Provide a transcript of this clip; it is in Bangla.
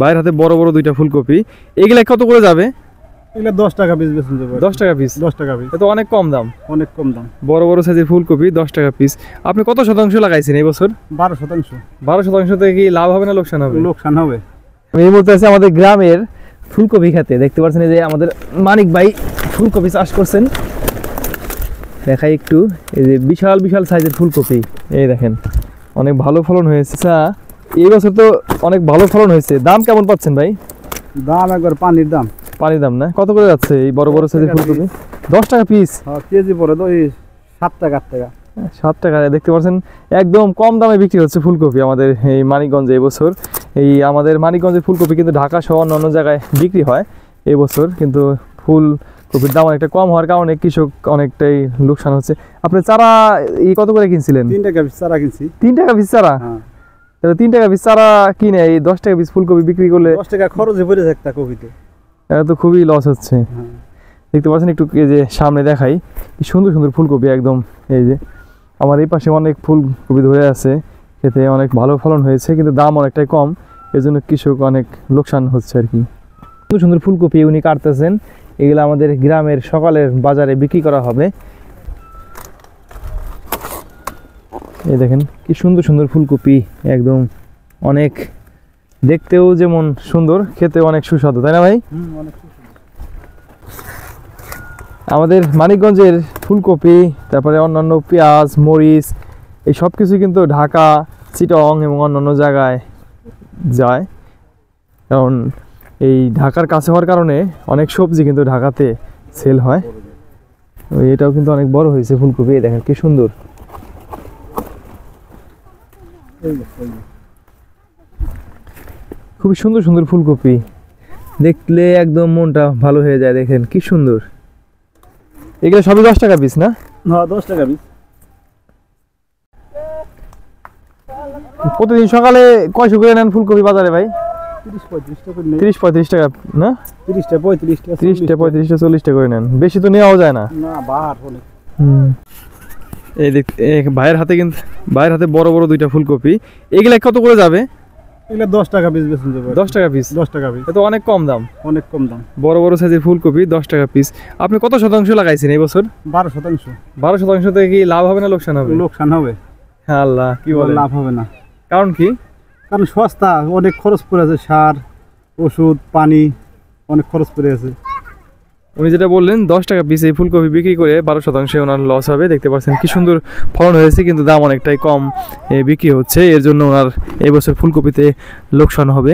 ভাইয়ের হাতে বড় বড় দুইটা ফুলকপি। এগুলা কত করে যাবে? এগুলা 10 টাকা পিস বেচুন যাবে। 10 টাকা পিস? 10 টাকা পিস। এটা তো অনেক কম দাম। অনেক কম দাম। বড় বড় সাইজের ফুলকপি 10 টাকা পিস। আপনি কত শতাংশ লাগাইছেন এই বছর? 12%। 12% থেকে কি লাভ হবে না লোকসান হবে? লোকসান হবে। আমি এই মুহূর্তে আছি আমাদের গ্রামের ফুলকপি খেতে। দেখতে পাচ্ছেন এই যে আমাদের মানিক ভাই ফুলকপি চাষ করছেন। দেখাই একটু, এই যে বিশাল বিশাল সাইজের ফুলকপি। এই দেখেন অনেক ভালো ফলন হয়েছে। আচ্ছা, এই বছর তো অনেক ভালো ফলন হয়েছে। দাম কেমন পাচ্ছেন ভাই? দাম একবার পানির দাম। পানির দাম না? কত করে যাচ্ছে এই বড় বড় সাইজের ফুলকপি? 10 টাকা পিস। হ্যাঁ, কেজি পড়ে তো এই 7 টাকা 8 টাকা। 7 টাকা। দেখতে পাচ্ছেন একদম কম দামে বিক্রি হচ্ছে ফুলকপি আমাদের এই মানিকগঞ্জে এবছর। এই আমাদের মানিকগঞ্জের ফুলকপি কিন্তু ঢাকা সহ অন্য জায়গায় বিক্রি হয় এবছর, কিন্তু ফুলকপির দাম অনেকটা কম হওয়ার কারণে কৃষক অনেকটাই লোকসান হচ্ছে। আপনি চারা এই কত করে কিনছিলেন? 3 টাকা পিস চারা কিনছি। 3 টাকা পিস চারা? হ্যাঁ। তাহলে 3 টাকা পিস চারা কিনে এই 10 টাকা পিস ফুলকপি বিক্রি করলে 10 টাকা খরচে পড়ে যায় একটা কপিতে। এটা তো খুবই লস হচ্ছে। হ্যাঁ। দেখতে পাচ্ছেন একটু, এই যে সামনে দেখাই কি সুন্দর সুন্দর ফুলকপি একদম। এই যে আমার এই পাশে অনেক ফুলকপি ধরে আছে, খেতে অনেক ভালো ফলন হয়েছে, কিন্তু দাম অনেকটাই কম, এর জন্য কৃষক অনেক লোকসান হচ্ছে আর কি। সুন্দর সুন্দর ফুলকপি উনি কাটতেছেন, এগুলো আমাদের গ্রামের সকালের বাজারে বিক্রি করা হবে। এই দেখেন কি সুন্দর সুন্দর ফুলকপি, একদম অনেক দেখতেও যেমন সুন্দর, খেতেও অনেক সুস্বাদু, তাই না ভাই? অনেক আমাদের মানিকগঞ্জের ফুলকপি, তারপরে অন্যান্য পেঁয়াজ, মরিচ, এই সব কিছু কিন্তু ঢাকা, চিটং এবং অন্যান্য জায়গায় যায়, কারণ এই ঢাকার কাছে হওয়ার কারণে অনেক সবজি কিন্তু ঢাকাতে সেল হয়। এটাও কিন্তু অনেক বড় হয়েছে ফুলকপি, দেখেন কি সুন্দর। খুবই সুন্দর সুন্দর ফুলকপি, দেখলে একদম মনটা ভালো হয়ে যায়। দেখেন কি সুন্দর। এগুলো সবই 10 টাকা পিস না? হ্যাঁ, 10 টাকা পিস। প্রতিদিন সকালে কয়শো করে নেন ফুলকপি বাজারে ভাই? 30-35 টাকা। 30-35 টাকা না? 30 টাকা 35 টাকা 30 টাকা 35 টাকা 40 টাকা করে নেন, বেশি তো নেওয়াও যায় না। না, বাহার অনেক। এই দেখ, ভাইয়ের হাতে কিন্তু ভাইয়ের হাতে বড় বড় দুইটা ফুলকপি। এগুলা কত করে যাবে? এগুলা 10 টাকা পিস বেচুন যাবে। 10 টাকা পিস? 10 টাকা পিস। এটা তো অনেক কম দাম। অনেক কম দাম। বড় বড় সাইজের ফুলকপি 10 টাকা পিস। আপনি কত শতাংশ লাগাইছেন এই বছর? 12%। 12% থেকে কি লাভ হবে না লোকসান হবে? লোকসান হবে। হ্যাঁ, আল্লাহ কি বলে, লাভ হবে না। কারণ কি? কারণ সস্তা, অনেক খরচ পড়ে আছে, সার, ওষুধ, পানি, অনেক খরচ পড়ে আছে। উনি যেটা বললেন 10 টাকা পিস এই ফুলকপি বিক্রি করে 12% ওনার লস হবে। দেখতে পাচ্ছেন কি সুন্দর ফলন হয়েছে, কিন্তু দাম অনেকটাই কম বিক্রি হচ্ছে, এর জন্য ওনার এবছর ফুলকপিতে লোকসান হবে।